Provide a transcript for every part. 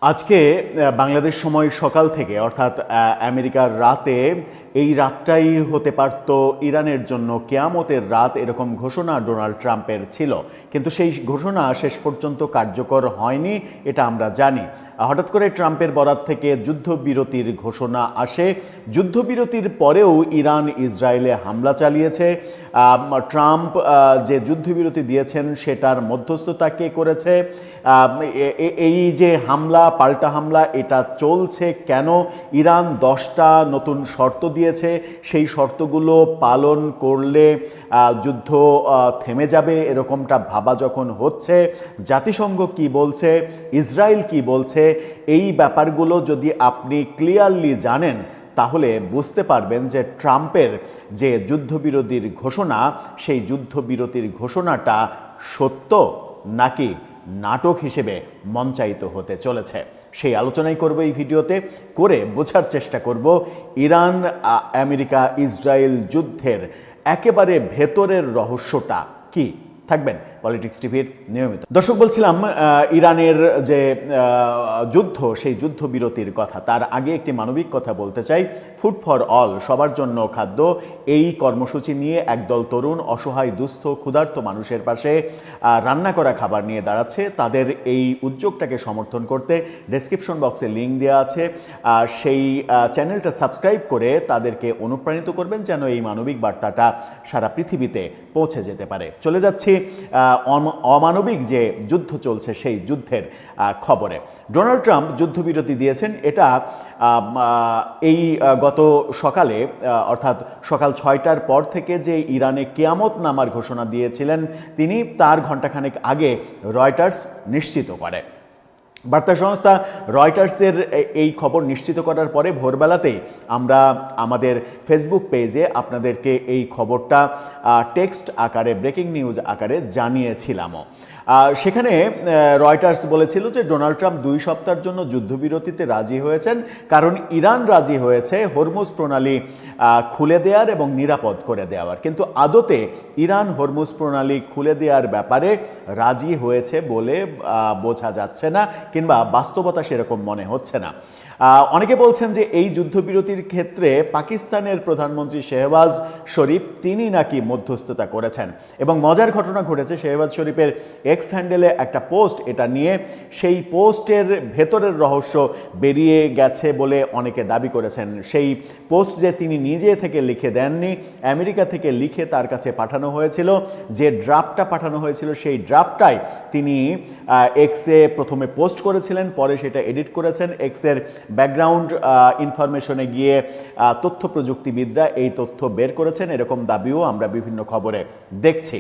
আজকে বাংলাদেশ সময় সকাল থেকে অর্থাৎ আমেরিকার রাতে এই রাতটাই হতে পারত ইরানের জন্য কিয়ামতের রাত, এরকম ঘোষণা ডোনাল্ড ট্রাম্পের ছিল। কিন্তু সেই ঘোষণা শেষ পর্যন্ত কার্যকর হয়নি, এটা আমরা জানি। হঠাৎ করে ট্রাম্পের বরাত থেকে যুদ্ধবিরতির ঘোষণা আসে। যুদ্ধবিরতির পরেও ইরান ইসরায়েলে হামলা চালিয়েছে। ট্রাম্প যে যুদ্ধবিরতি দিয়েছেন সেটার মধ্যস্থতা কে করেছে? এই যে হামলা, পাল্টা হামলা, এটা চলছে কেন? ইরান 10টা নতুন শর্ত দিয়েছে, সেই শর্তগুলো পালন করলে যুদ্ধ থেমে যাবে এরকমটা ভাবা যখন হচ্ছে, জাতিসংঘ কি বলছে, ইসরায়েল কি বলছে, এই ব্যাপারগুলো যদি আপনি ক্লিয়ারলি জানেন তাহলে বুঝতে পারবেন যে ট্রাম্পের যে যুদ্ধবিরতির ঘোষণা, সেই যুদ্ধবিরতির ঘোষণাটা সত্য নাকি নাটক হিসেবে মঞ্চায়িত হতে চলেছে। সেই আলোচনাই করব এই ভিডিওতে, করে বোঝার চেষ্টা করব ইরান আমেরিকা ইসরায়েল যুদ্ধের একেবারে ভেতরের রহস্যটা কি। থাকবেন পলিটিক্স টিভির নিয়মিত দর্শক। বলছিলাম ইরানের যে যুদ্ধ, সেই যুদ্ধবিরতির কথা। তার আগে একটি মানবিক কথা বলতে চাই। ফুড ফর অল, সবার জন্য খাদ্য, এই কর্মসূচি নিয়ে একদল তরুণ অসহায় দুস্থ ক্ষুধার্ত মানুষের পাশে রান্না করা খাবার নিয়ে দাঁড়াচ্ছে। তাদের এই উদ্যোগটাকে সমর্থন করতে ডেসক্রিপশন বক্সে লিঙ্ক দেওয়া আছে, সেই চ্যানেলটা সাবস্ক্রাইব করে তাদেরকে অনুপ্রাণিত করবেন যেন এই মানবিক বার্তাটা সারা পৃথিবীতে পৌঁছে যেতে পারে। চলে যাচ্ছি অমানবিক যে যুদ্ধ চলছে সেই যুদ্ধের খবরে। ডোনাল্ড ট্রাম্প যুদ্ধবিরতি দিয়েছেন, এটা এই গত সকালে অর্থাৎ সকাল 6টার পর থেকে যে ইরানে কিয়ামত নামার ঘোষণা দিয়েছিলেন তিনি, তার ঘণ্টাখানেক আগে রয়টার্স নিশ্চিত করে। বার্তা সংস্থা রয়টার্সের এই খবর নিশ্চিত করার পরে ভোরবেলাতেই আমরা আমাদের ফেসবুক পেজে আপনাদেরকে এই খবরটা টেক্সট আকারে, ব্রেকিং নিউজ আকারে জানিয়েছিলামও। সেখানে রয়টার্স বলেছিল যে ডোনাল্ড ট্রাম্প 2 সপ্তাহের জন্য যুদ্ধবিরতিতে রাজি হয়েছেন, কারণ ইরান রাজি হয়েছে হরমুজ প্রণালী খুলে দেওয়ার এবং নিরাপদ করে দেওয়ার। কিন্তু আদতে ইরান হরমুজ প্রণালী খুলে দেওয়ার ব্যাপারে রাজি হয়েছে বলে বোঝা যাচ্ছে না, কিংবা বাস্তবতা সেরকম মনে হচ্ছে না। অনেকে বলছেন যে এই যুদ্ধবিরতির ক্ষেত্রে পাকিস্তানের প্রধানমন্ত্রী শেহবাজ শরীফ, তিনি নাকি মধ্যস্থতা করেছেন। এবং মজার ঘটনা ঘটেছে, শেহবাজ শরীফের এক্স হ্যান্ডেলে একটা পোস্ট, এটা নিয়ে সেই পোস্টের ভেতরের রহস্য বেরিয়ে গেছে বলে অনেকে দাবি করেছেন। সেই পোস্ট যে তিনি নিজে থেকে লিখে দেননি, আমেরিকা থেকে লিখে তার কাছে পাঠানো হয়েছিল। যে ড্রাফটটা পাঠানো হয়েছিল সেই ড্রাফটটাই তিনি এক্সে প্রথমে পোস্ট করেছিলেন, পরে সেটা এডিট করেছেন। এক্সের ব্যাকগ্রাউন্ড ইনফরমেশনে গিয়ে তথ্য প্রযুক্তিবিদরা এই তথ্য বের করেছেন, এরকম দাবিও আমরা বিভিন্ন খবরে দেখছি।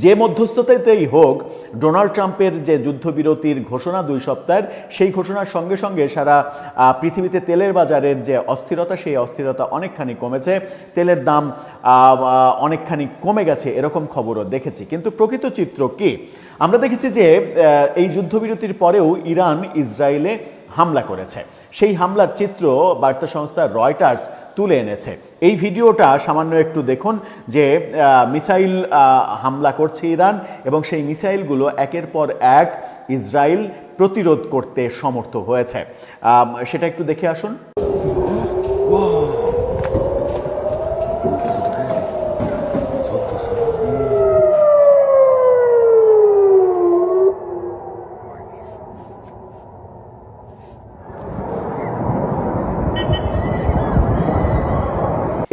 যে মধ্যস্থতাতেই হোক, ডোনাল্ড ট্রাম্পের যে যুদ্ধবিরতির ঘোষণা 2 সপ্তাহের, সেই ঘোষণার সঙ্গে সঙ্গে সারা পৃথিবীতে তেলের বাজারের যে অস্থিরতা, সেই অস্থিরতা অনেকখানি কমেছে। তেলের দাম অনেকখানি কমে গেছে, এরকম খবরও দেখেছি। কিন্তু প্রকৃত চিত্র কি? আমরা দেখেছি যে এই যুদ্ধবিরতির পরেও ইরান ইসরায়েলে হামলা করেছে। সেই হামলার চিত্র বার্তা সংস্থা রয়টার্স তুলে এনেছে। এই ভিডিওটা সামান্য একটু দেখুন, যে মিসাইল হামলা করছে ইরান, এবং সেই মিসাইলগুলো একের পর এক ইসরায়েল প্রতিরোধ করতে সমর্থ হয়েছে। সেটা একটু দেখে আসুন।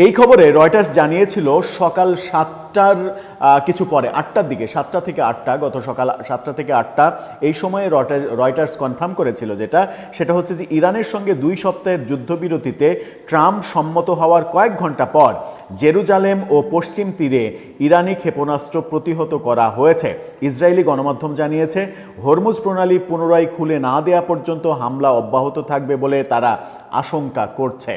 এই খবরে রয়টার্স জানিয়েছিল সকাল 7টার কিছু পরে, 8টার দিকে, 7টা থেকে 8টা, গত সকাল 7টা থেকে 8টা, এই সময়ে রয়টার্স কনফার্ম করেছিল সেটা হচ্ছে যে ইরানের সঙ্গে 2 সপ্তাহের যুদ্ধবিরতিতে ট্রাম্প সম্মত হওয়ার কয়েক ঘন্টা পর জেরুজালেম ও পশ্চিম তীরে ইরানি ক্ষেপণাস্ত্র প্রতিহত করা হয়েছে। ইসরায়েলি গণমাধ্যম জানিয়েছে হরমুজ প্রণালী পুনরায় খুলে না দেওয়া পর্যন্ত হামলা অব্যাহত থাকবে বলে তারা আশঙ্কা করছে।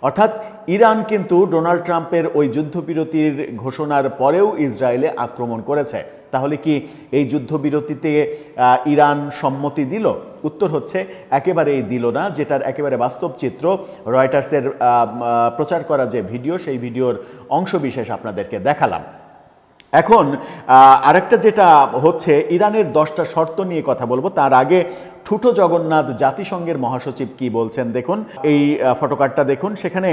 অর্থাৎ ইরান কিন্তু ডোনাল্ড ট্রাম্পের ওই যুদ্ধবিরতির ঘোষণার পরেও ইসরায়েলে আক্রমণ করেছে। তাহলে কি এই যুদ্ধবিরতিতে ইরান সম্মতি দিল? উত্তর হচ্ছে একেবারেই দিল না, যেটার একেবারে বাস্তব চিত্র রয়টার্সের প্রচার করা যে ভিডিও, সেই ভিডিওর অংশবিশেষ আপনাদেরকে দেখালাম। এখন আরেকটা যেটা হচ্ছে, ইরানের 10টা শর্ত নিয়ে কথা বলবো। তার আগে ঠুটো জগন্নাথ জাতিসংঘের মহাসচিব কি বলছেন দেখুন, এই ফটোকার্ডটা দেখুন। সেখানে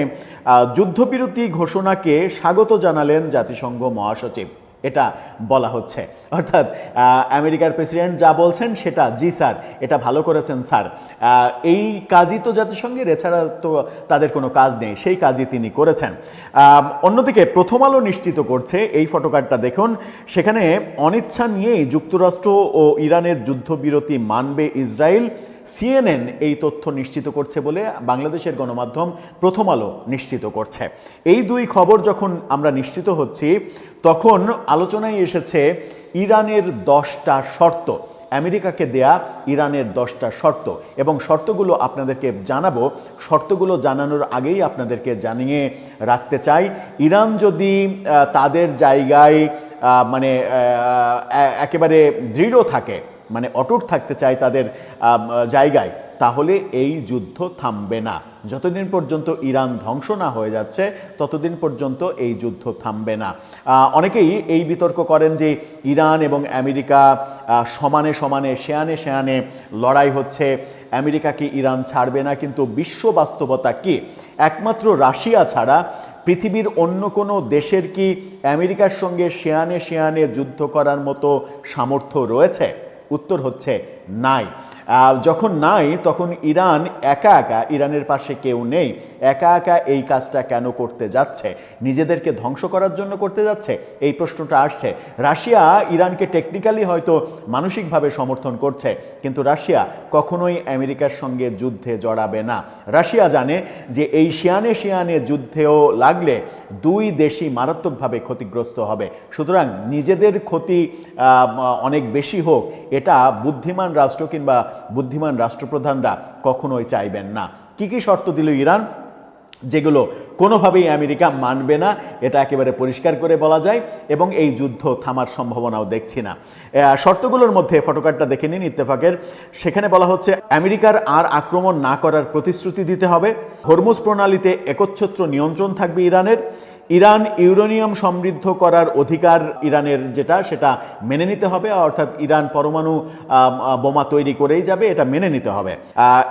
যুদ্ধবিরতি ঘোষণাকে স্বাগত জানালেন জাতিসংঘ মহাসচিব, এটা বলা হচ্ছে। অর্থাৎ আমেরিকার প্রেসিডেন্ট যা বলছেন সেটা, জি স্যার, এটা ভালো করেছেন স্যার, এই কাজই তো জাতিসংঘের, এছাড়া তো তাদের কোনো কাজ নেই, সেই কাজই তিনি করেছেন। অন্যদিকে প্রথম আলো নিশ্চিত করছে, এই ফটোকার্ডটা দেখুন, সেখানে অনিচ্ছা নিয়েই যুক্তরাষ্ট্র ও ইরানের যুদ্ধবিরতি মানবে ইসরায়েল। সিএনএন এই তথ্য নিশ্চিত করছে বলে বাংলাদেশের গণমাধ্যম প্রথম আলো নিশ্চিত করছে। এই দুই খবর যখন আমরা নিশ্চিত হচ্ছি, তখন আলোচনায় এসেছে ইরানের 10টা শর্ত, আমেরিকাকে দেয়া ইরানের 10টা শর্ত, এবং শর্তগুলো আপনাদেরকে জানাবো। শর্তগুলো জানানোর আগেই আপনাদেরকে জানিয়ে রাখতে চাই, ইরান যদি তাদের জায়গায় মানে একেবারে দৃঢ় থাকে, মানে অটুট থাকতে চায় তাদের জায়গায়, তাহলে এই যুদ্ধ থামবে না। যতদিন পর্যন্ত ইরান ধ্বংস না হয়ে যাচ্ছে ততদিন পর্যন্ত এই যুদ্ধ থামবে না। অনেকেই এই বিতর্ক করেন যে ইরান এবং আমেরিকা সমানে সমানে, শেয়ানে শেয়ানে লড়াই হচ্ছে, আমেরিকাকে ইরান ছাড়বে না। কিন্তু বিশ্ব বাস্তবতা কি? একমাত্র রাশিয়া ছাড়া পৃথিবীর অন্য কোনো দেশের কি আমেরিকার সঙ্গে শেয়ানে শেয়ানে যুদ্ধ করার মতো সামর্থ্য রয়েছে? উত্তর হচ্ছে নাই। যখন নাই, তখন ইরান একা একা, ইরানের পাশে কেউ নেই, একা একা এই কাজটা কেন করতে যাচ্ছে? নিজেদেরকে ধ্বংস করার জন্য করতে যাচ্ছে? এই প্রশ্নটা আসছে। রাশিয়া ইরানকে টেকনিক্যালি হয়তো মানসিকভাবে সমর্থন করছে, কিন্তু রাশিয়া কখনোই আমেরিকার সঙ্গে যুদ্ধে জড়াবে না। রাশিয়া জানে যে এই শিয়ানে শিয়ানে যুদ্ধেও লাগলে দুই দেশই মারাত্মকভাবে ক্ষতিগ্রস্ত হবে। সুতরাং নিজেদের ক্ষতি অনেক বেশি হোক, এটা বুদ্ধিমান রাষ্ট্র কিংবা বুদ্ধিমান রাষ্ট্রপ্রধানরা কখনোই চাইবেন না। কি কি শর্ত দিল ইরান, যেগুলো কোনোভাবেই আমেরিকা মানবে না, এটা একেবারে পরিষ্কার করে বলা যায়, এবং এই যুদ্ধ থামার সম্ভাবনাও দেখছি না। শর্তগুলোর মধ্যে ফটোকার্ডটা দেখে নিন ইত্তেফাকের, সেখানে বলা হচ্ছে আমেরিকার আর আক্রমণ না করার প্রতিশ্রুতি দিতে হবে, হরমুজ প্রণালীতে একচ্ছত্র নিয়ন্ত্রণ থাকবে ইরানের, ইরান ইউরেনিয়াম সমৃদ্ধ করার অধিকার ইরানের যেটা, সেটা মেনে নিতে হবে, অর্থাৎ ইরান পরমাণু বোমা তৈরি করেই যাবে, এটা মেনে নিতে হবে।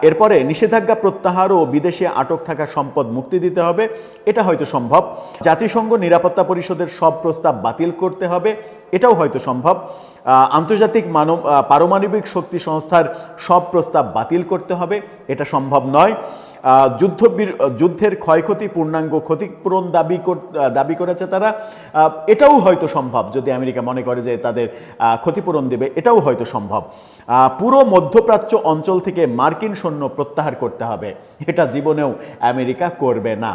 এরপরে নিষেধাজ্ঞা প্রত্যাহার ও বিদেশে আটক থাকা সম্পদ মুক্তি দিতে হবে, এটা হয়তো সম্ভব। জাতিসংঘ নিরাপত্তা পরিষদের সব প্রস্তাব বাতিল করতে হবে, এটাও হয়তো সম্ভব। আন্তর্জাতিক পারমাণবিক শক্তি সংস্থার সব প্রস্তাব বাতিল করতে হবে, এটা সম্ভব নয়। যুদ্ধের ক্ষয়ক্ষতি পূর্ণাঙ্গ ক্ষতিপূরণ দাবি করেছে তারা, এটাও হয়তো সম্ভব। যদি আমেরিকা মনে করে যে তাদের ক্ষতিপূরণ দেবে, এটাও হয়তো সম্ভব। পুরো মধ্যপ্রাচ্য অঞ্চল থেকে মার্কিন সৈন্য প্রত্যাহার করতে হবে, এটা জীবনেও আমেরিকা করবে না,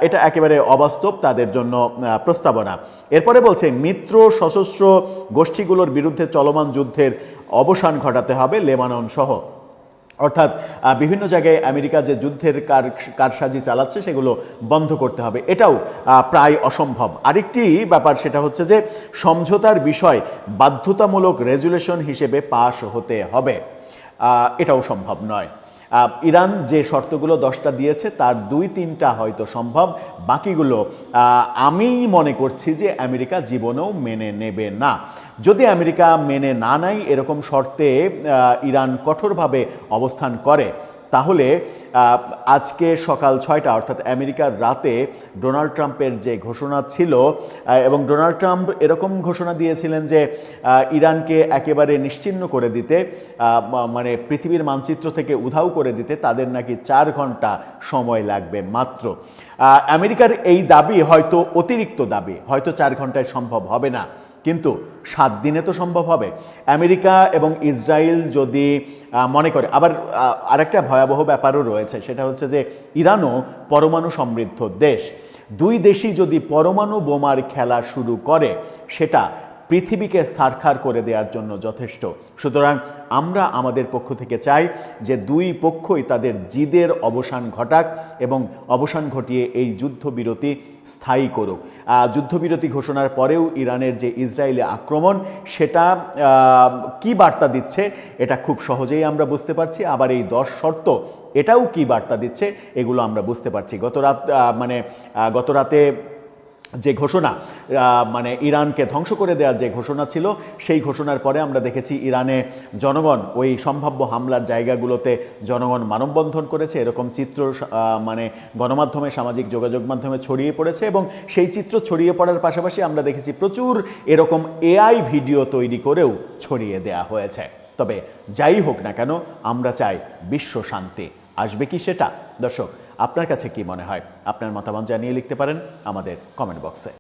এটা একেবারে অবাস্তব তাদের জন্য প্রস্তাবনা। এরপরে বলছে মিত্র সশস্ত্র গোষ্ঠীগুলোর বিরুদ্ধে চলমান যুদ্ধের অবসান ঘটাতে হবে, লেবানন সহ। অর্থাৎ বিভিন্ন জায়গায় আমেরিকা যে যুদ্ধের কারসাজি চালাচ্ছে সেগুলো বন্ধ করতে হবে, এটাও প্রায় অসম্ভব। আরেকটি ব্যাপার, সেটা হচ্ছে যে সমঝোতার বিষয় বাধ্যতামূলক রেজুলেশন হিসেবে পাশ হতে হবে, এটাও সম্ভব নয়। ইরান যে শর্তগুলো 10টা দিয়েছে তার 2-3টা হয়তো সম্ভব, বাকিগুলো আমি মনে করছি যে আমেরিকা জীবনেও মেনে নেবে না। যদি আমেরিকা মেনে না নেয়, এরকম শর্তে ইরান কঠোরভাবে অবস্থান করে, তাহলে আজকে সকাল 6টা অর্থাৎ আমেরিকার রাতে ডোনাল্ড ট্রাম্পের যে ঘোষণা ছিল, এবং ডোনাল্ড ট্রাম্প এরকম ঘোষণা দিয়েছিলেন যে ইরানকে একেবারে নিশ্চিহ্ন করে দিতে, মানে পৃথিবীর মানচিত্র থেকে উধাও করে দিতে তাদের নাকি 4 ঘন্টা সময় লাগবে মাত্র। আমেরিকার এই দাবি হয়তো অতিরিক্ত দাবি, হয়তো 4 ঘন্টায় সম্ভব হবে না, কিন্তু 7 দিনে তো সম্ভব হবে। আমেরিকা এবং ইসরায়েল যদি মনে করে, আবার আরেকটা ভয়াবহ ব্যাপারও রয়েছে, সেটা হচ্ছে যে ইরানও পরমাণু সমৃদ্ধ দেশ। দুই দেশই যদি পরমাণু বোমার খেলা শুরু করে, সেটা পৃথিবীকে ছারখার করে দেওয়ার জন্য যথেষ্ট। সুতরাং আমরা আমাদের পক্ষ থেকে চাই যে দুই পক্ষই তাদের জিদের অবসান ঘটাক এবং অবসান ঘটিয়ে এই যুদ্ধবিরতি স্থায়ী করুক। যুদ্ধবিরতি ঘোষণার পরেও ইরানের যে ইসরায়েলে আক্রমণ, সেটা কি বার্তা দিচ্ছে এটা খুব সহজেই আমরা বুঝতে পারছি। আবার এই 10 শর্ত, এটাও কি বার্তা দিচ্ছে, এগুলো আমরা বুঝতে পারছি। গত রাতে যে ঘোষণা মানে ইরানকে ধ্বংস করে দেওয়ার যে ঘোষণা ছিল, সেই ঘোষণার পরে আমরা দেখেছি ইরানে জনগণ ওই সম্ভাব্য হামলার জায়গাগুলোতে জনগণ মানববন্ধন করেছে, এরকম চিত্র মানে গণমাধ্যমে, সামাজিক যোগাযোগ মাধ্যমে ছড়িয়ে পড়েছে। এবং সেই চিত্র ছড়িয়ে পড়ার পাশাপাশি আমরা দেখেছি প্রচুর এরকম এআই ভিডিও তৈরি করেও ছড়িয়ে দেয়া হয়েছে। তবে যাই হোক না কেন, আমরা চাই বিশ্ব শান্তি। আসবে কি সেটা? দর্শক, আপনার কাছে কি মনে হয়? আপনার মতামত জানিয়ে লিখতে পারেন আমাদের কমেন্ট বক্সে।